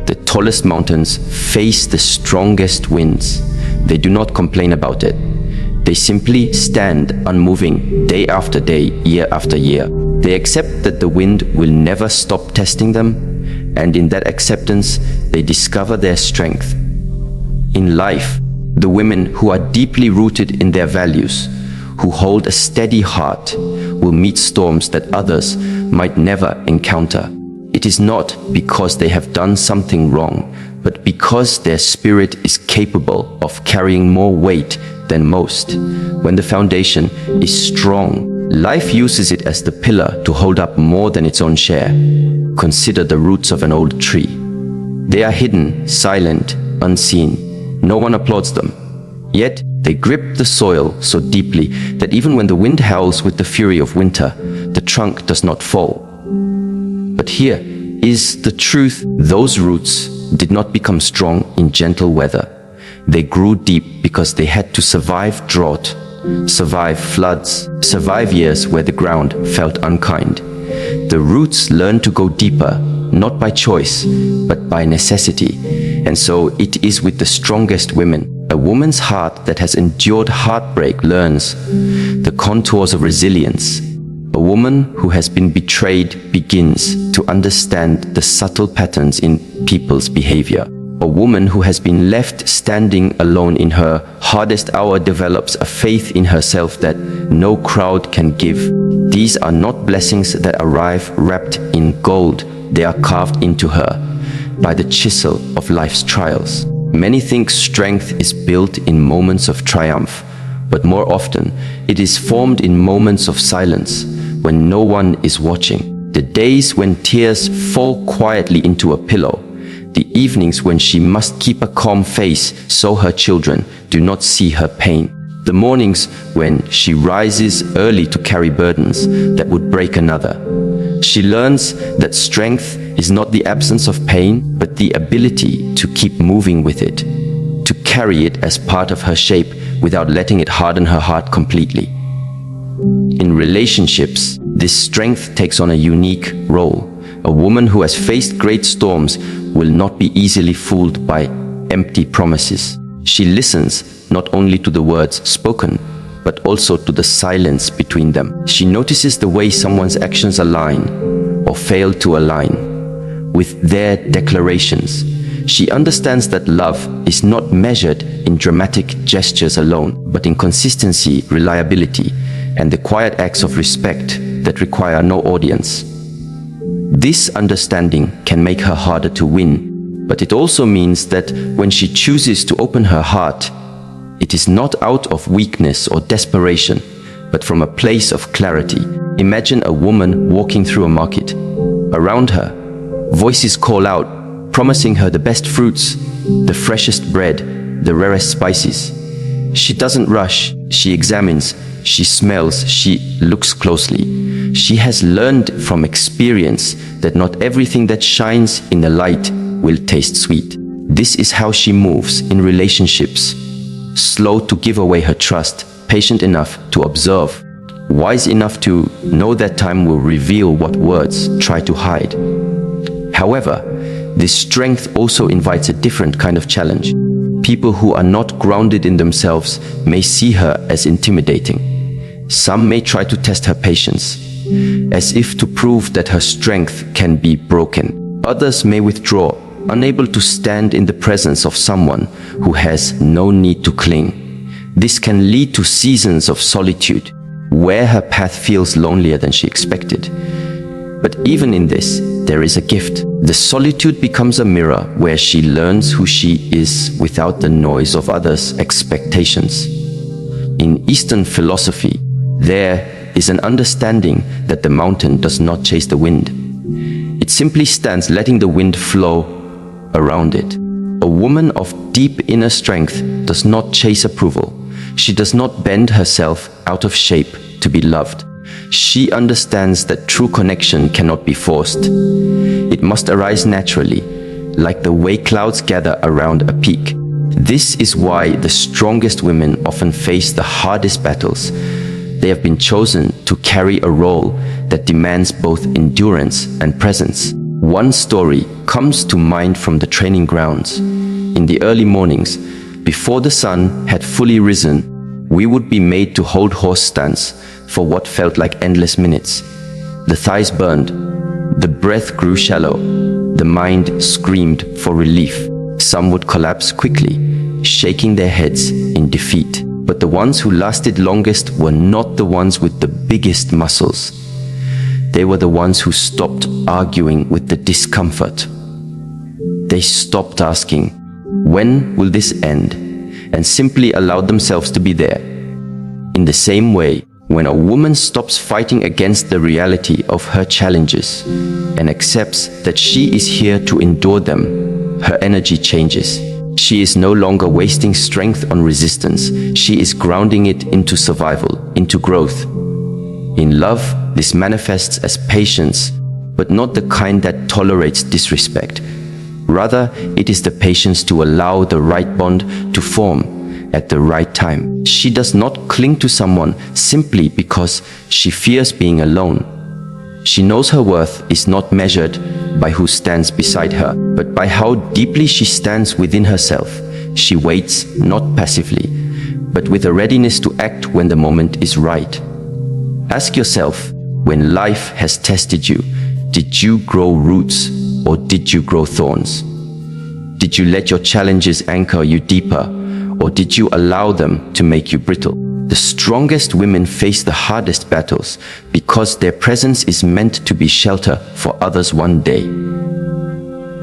The tallest mountains face the strongest winds. They do not complain about it. They simply stand unmoving day after day, year after year. They accept that the wind will never stop testing them, and in that acceptance, they discover their strength. In life, the women who are deeply rooted in their values, who hold a steady heart, will meet storms that others might never encounter. It is not because they have done something wrong, but because their spirit is capable of carrying more weight than most. When the foundation is strong, life uses it as the pillar to hold up more than its own share. Consider the roots of an old tree. They are hidden, silent, unseen. No one applauds them. Yet, they grip the soil so deeply that even when the wind howls with the fury of winter, the trunk does not fall. But here is the truth. Those roots did not become strong in gentle weather. They grew deep because they had to survive drought, survive floods, survive years where the ground felt unkind. The roots learned to go deeper, not by choice, but by necessity. And so it is with the strongest women. A woman's heart that has endured heartbreak learns the contours of resilience. A woman who has been betrayed begins to understand the subtle patterns in people's behavior. A woman who has been left standing alone in her hardest hour develops a faith in herself that no crowd can give. These are not blessings that arrive wrapped in gold. They are carved into her by the chisel of life's trials. Many think strength is built in moments of triumph, but more often it is formed in moments of silence when no one is watching. The days when tears fall quietly into a pillow, the evenings when she must keep a calm face so her children do not see her pain. The mornings when she rises early to carry burdens that would break another. She learns that strength is not the absence of pain, but the ability to keep moving with it, to carry it as part of her shape without letting it harden her heart completely. In relationships, this strength takes on a unique role. A woman who has faced great storms will not be easily fooled by empty promises. She listens not only to the words spoken, but also to the silence between them. She notices the way someone's actions align or fail to align with their declarations. She understands that love is not measured in dramatic gestures alone, but in consistency, reliability, and the quiet acts of respect that require no audience. This understanding can make her harder to win, but it also means that when she chooses to open her heart, it is not out of weakness or desperation, but from a place of clarity. Imagine a woman walking through a market. Around her, voices call out, promising her the best fruits, the freshest bread, the rarest spices. She doesn't rush, she examines, she smells, she looks closely. She has learned from experience that not everything that shines in the light will taste sweet. This is how she moves in relationships. Slow to give away her trust, patient enough to observe, wise enough to know that time will reveal what words try to hide. However, this strength also invites a different kind of challenge. People who are not grounded in themselves may see her as intimidating. Some may try to test her patience, as if to prove that her strength can be broken. Others may withdraw, unable to stand in the presence of someone who has no need to cling. This can lead to seasons of solitude, where her path feels lonelier than she expected. But even in this, there is a gift. The solitude becomes a mirror where she learns who she is without the noise of others' expectations. In Eastern philosophy, there is an understanding that the mountain does not chase the wind. It simply stands letting the wind flow around it. A woman of deep inner strength does not chase approval. She does not bend herself out of shape to be loved. She understands that true connection cannot be forced. It must arise naturally, like the way clouds gather around a peak. This is why the strongest women often face the hardest battles. they have been chosen to carry a role that demands both endurance and presence. One story comes to mind from the training grounds. In the early mornings, before the sun had fully risen, we would be made to hold horse stance for what felt like endless minutes. The thighs burned, the breath grew shallow, the mind screamed for relief. Some would collapse quickly, shaking their heads in defeat. But the ones who lasted longest were not the ones with the biggest muscles. They were the ones who stopped arguing with the discomfort. They stopped asking, "When will this end?" and simply allowed themselves to be there. In the same way, when a woman stops fighting against the reality of her challenges and accepts that she is here to endure them, her energy changes. She is no longer wasting strength on resistance. She is grounding it into survival, into growth. In love, this manifests as patience, but not the kind that tolerates disrespect. Rather, it is the patience to allow the right bond to form at the right time. She does not cling to someone simply because she fears being alone. She knows her worth is not measured by who stands beside her, but by how deeply she stands within herself. She waits, not passively, but with a readiness to act when the moment is right. Ask yourself, when life has tested you, did you grow roots or did you grow thorns? Did you let your challenges anchor you deeper, or did you allow them to make you brittle? The strongest women face the hardest battles because their presence is meant to be shelter for others one day.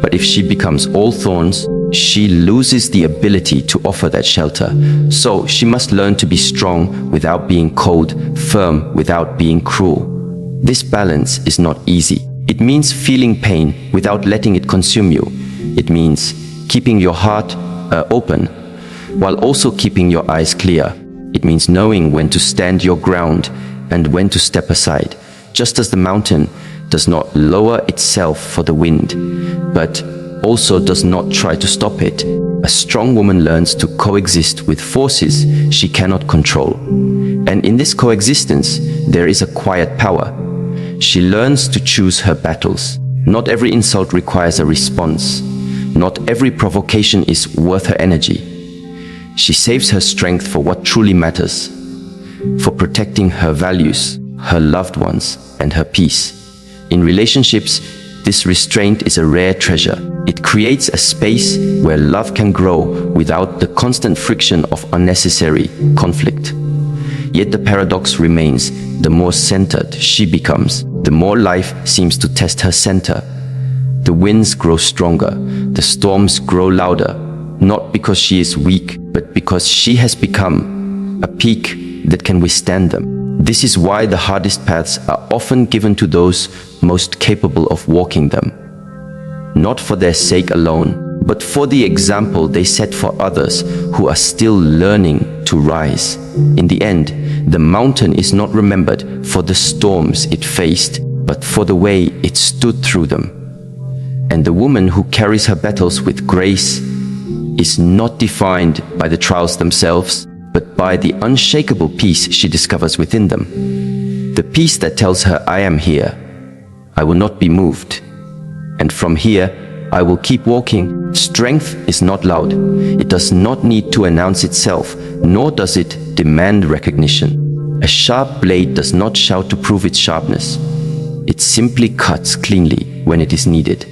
But if she becomes all thorns, she loses the ability to offer that shelter. So she must learn to be strong without being cold, firm without being cruel. This balance is not easy. It means feeling pain without letting it consume you. It means keeping your heart open while also keeping your eyes clear. It means knowing when to stand your ground and when to step aside. Just as the mountain does not lower itself for the wind, but also does not try to stop it, a strong woman learns to coexist with forces she cannot control. And in this coexistence, there is a quiet power. She learns to choose her battles. Not every insult requires a response. Not every provocation is worth her energy. She saves her strength for what truly matters, for protecting her values, her loved ones, and her peace. In relationships, this restraint is a rare treasure. It creates a space where love can grow without the constant friction of unnecessary conflict. Yet the paradox remains: the more centered she becomes, the more life seems to test her center. The winds grow stronger, the storms grow louder, not because she is weak, but because she has become a peak that can withstand them. This is why the hardest paths are often given to those most capable of walking them. Not for their sake alone, but for the example they set for others who are still learning to rise. In the end, the mountain is not remembered for the storms it faced, but for the way it stood through them. And the woman who carries her battles with grace is not defined by the trials themselves, but by the unshakable peace she discovers within them. The peace that tells her, "I am here. I will not be moved. And from here, I will keep walking." Strength is not loud. It does not need to announce itself, nor does it demand recognition. A sharp blade does not shout to prove its sharpness. It simply cuts cleanly when it is needed.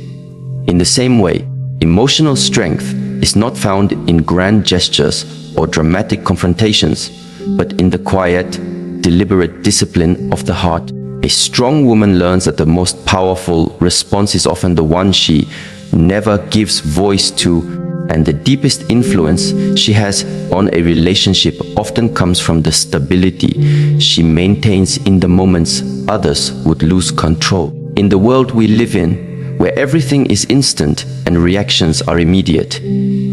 In the same way, emotional strength is not found in grand gestures or dramatic confrontations, but in the quiet, deliberate discipline of the heart. A strong woman learns that the most powerful response is often the one she never gives voice to, and the deepest influence she has on a relationship often comes from the stability she maintains in the moments others would lose control. In the world we live in, where everything is instant and reactions are immediate,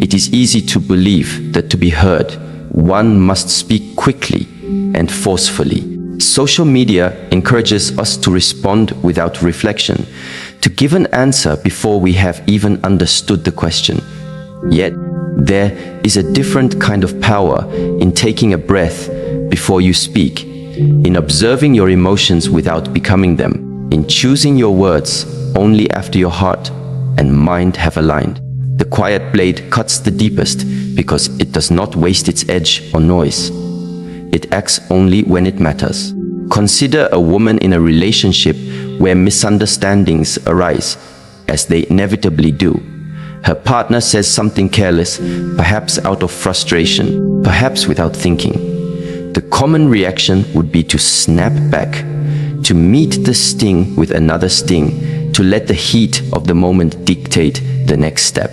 it is easy to believe that to be heard, one must speak quickly and forcefully. Social media encourages us to respond without reflection, to give an answer before we have even understood the question. Yet, there is a different kind of power in taking a breath before you speak, in observing your emotions without becoming them, in choosing your words only after your heart and mind have aligned. The quiet blade cuts the deepest because it does not waste its edge on noise. It acts only when it matters. Consider a woman in a relationship where misunderstandings arise, as they inevitably do. Her partner says something careless, perhaps out of frustration, perhaps without thinking. The common reaction would be to snap back, to meet the sting with another sting, to let the heat of the moment dictate the next step.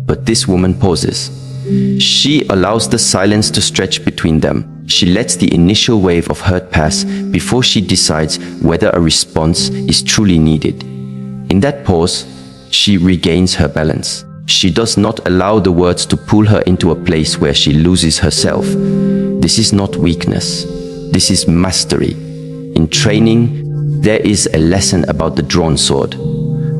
But this woman pauses. She allows the silence to stretch between them. She lets the initial wave of hurt pass before she decides whether a response is truly needed. In that pause, she regains her balance. She does not allow the words to pull her into a place where she loses herself. This is not weakness. This is mastery. In training, there is a lesson about the drawn sword.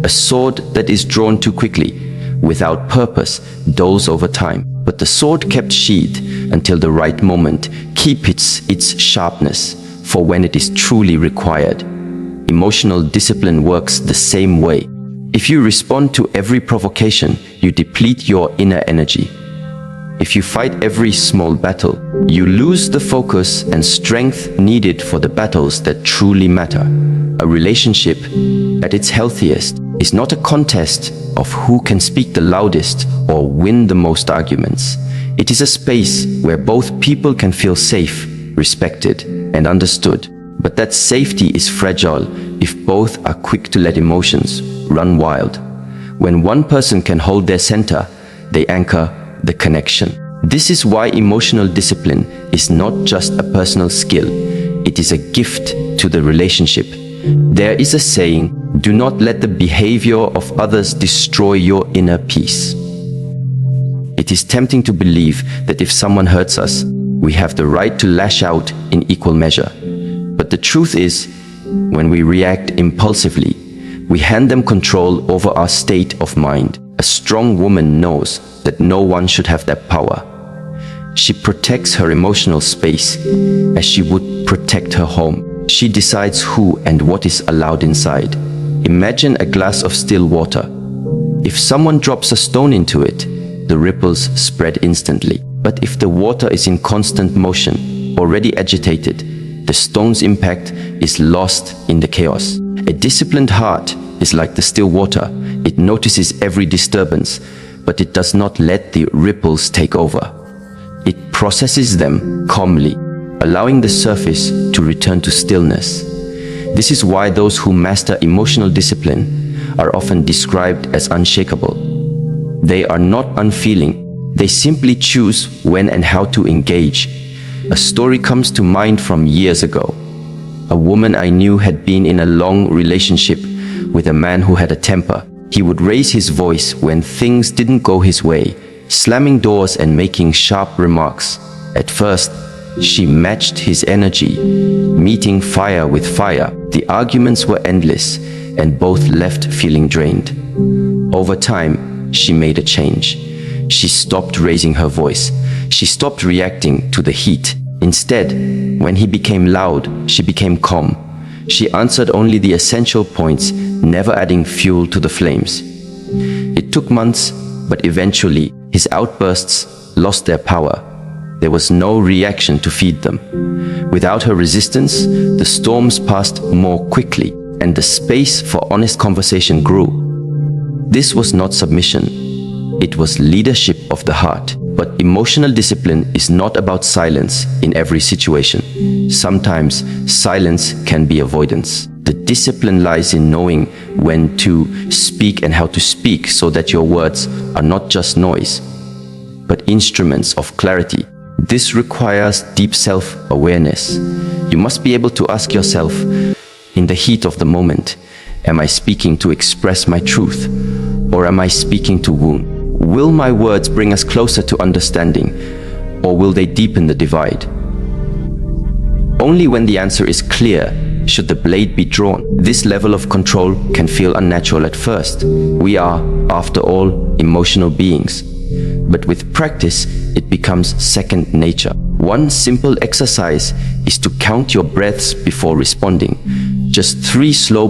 A sword that is drawn too quickly, without purpose, dulls over time. But the sword kept sheathed until the right moment keeps its sharpness for when it is truly required. Emotional discipline works the same way. If you respond to every provocation, you deplete your inner energy. If you fight every small battle, you lose the focus and strength needed for the battles that truly matter. A relationship, at its healthiest, is not a contest of who can speak the loudest or win the most arguments. It is a space where both people can feel safe, respected, and understood. But that safety is fragile if both are quick to let emotions run wild. When one person can hold their center, they anchor the connection. This is why emotional discipline is not just a personal skill. It is a gift to the relationship. There is a saying, do not let the behavior of others destroy your inner peace. It is tempting to believe that if someone hurts us, we have the right to lash out in equal measure. But the truth is, when we react impulsively, we hand them control over our state of mind. A strong woman knows that no one should have that power. She protects her emotional space as she would protect her home. She decides who and what is allowed inside. Imagine a glass of still water. If someone drops a stone into it, the ripples spread instantly. But if the water is in constant motion, already agitated, the stone's impact is lost in the chaos. A disciplined heart is like the still water. It notices every disturbance, but it does not let the ripples take over. It processes them calmly, allowing the surface to return to stillness. This is why those who master emotional discipline are often described as unshakable. They are not unfeeling. They simply choose when and how to engage. A story comes to mind from years ago. A woman I knew had been in a long relationship with a man who had a temper. He would raise his voice when things didn't go his way, slamming doors and making sharp remarks. At first, she matched his energy, meeting fire with fire. The arguments were endless, and both left feeling drained. Over time, she made a change. She stopped raising her voice. She stopped reacting to the heat. Instead, when he became loud, she became calm. She answered only the essential points, never adding fuel to the flames. It took months, but eventually, his outbursts lost their power. There was no reaction to feed them. Without her resistance, the storms passed more quickly, and the space for honest conversation grew. This was not submission. It was leadership of the heart. But emotional discipline is not about silence in every situation. Sometimes silence can be avoidance. The discipline lies in knowing when to speak and how to speak so that your words are not just noise, but instruments of clarity. This requires deep self-awareness. You must be able to ask yourself, in the heat of the moment, am I speaking to express my truth, or am I speaking to wound? Will my words bring us closer to understanding, or will they deepen the divide? Only when the answer is clear should the blade be drawn. This level of control can feel unnatural at first. We are, after all, emotional beings. But with practice, it becomes second nature. One simple exercise is to count your breaths before responding. Just 3 slow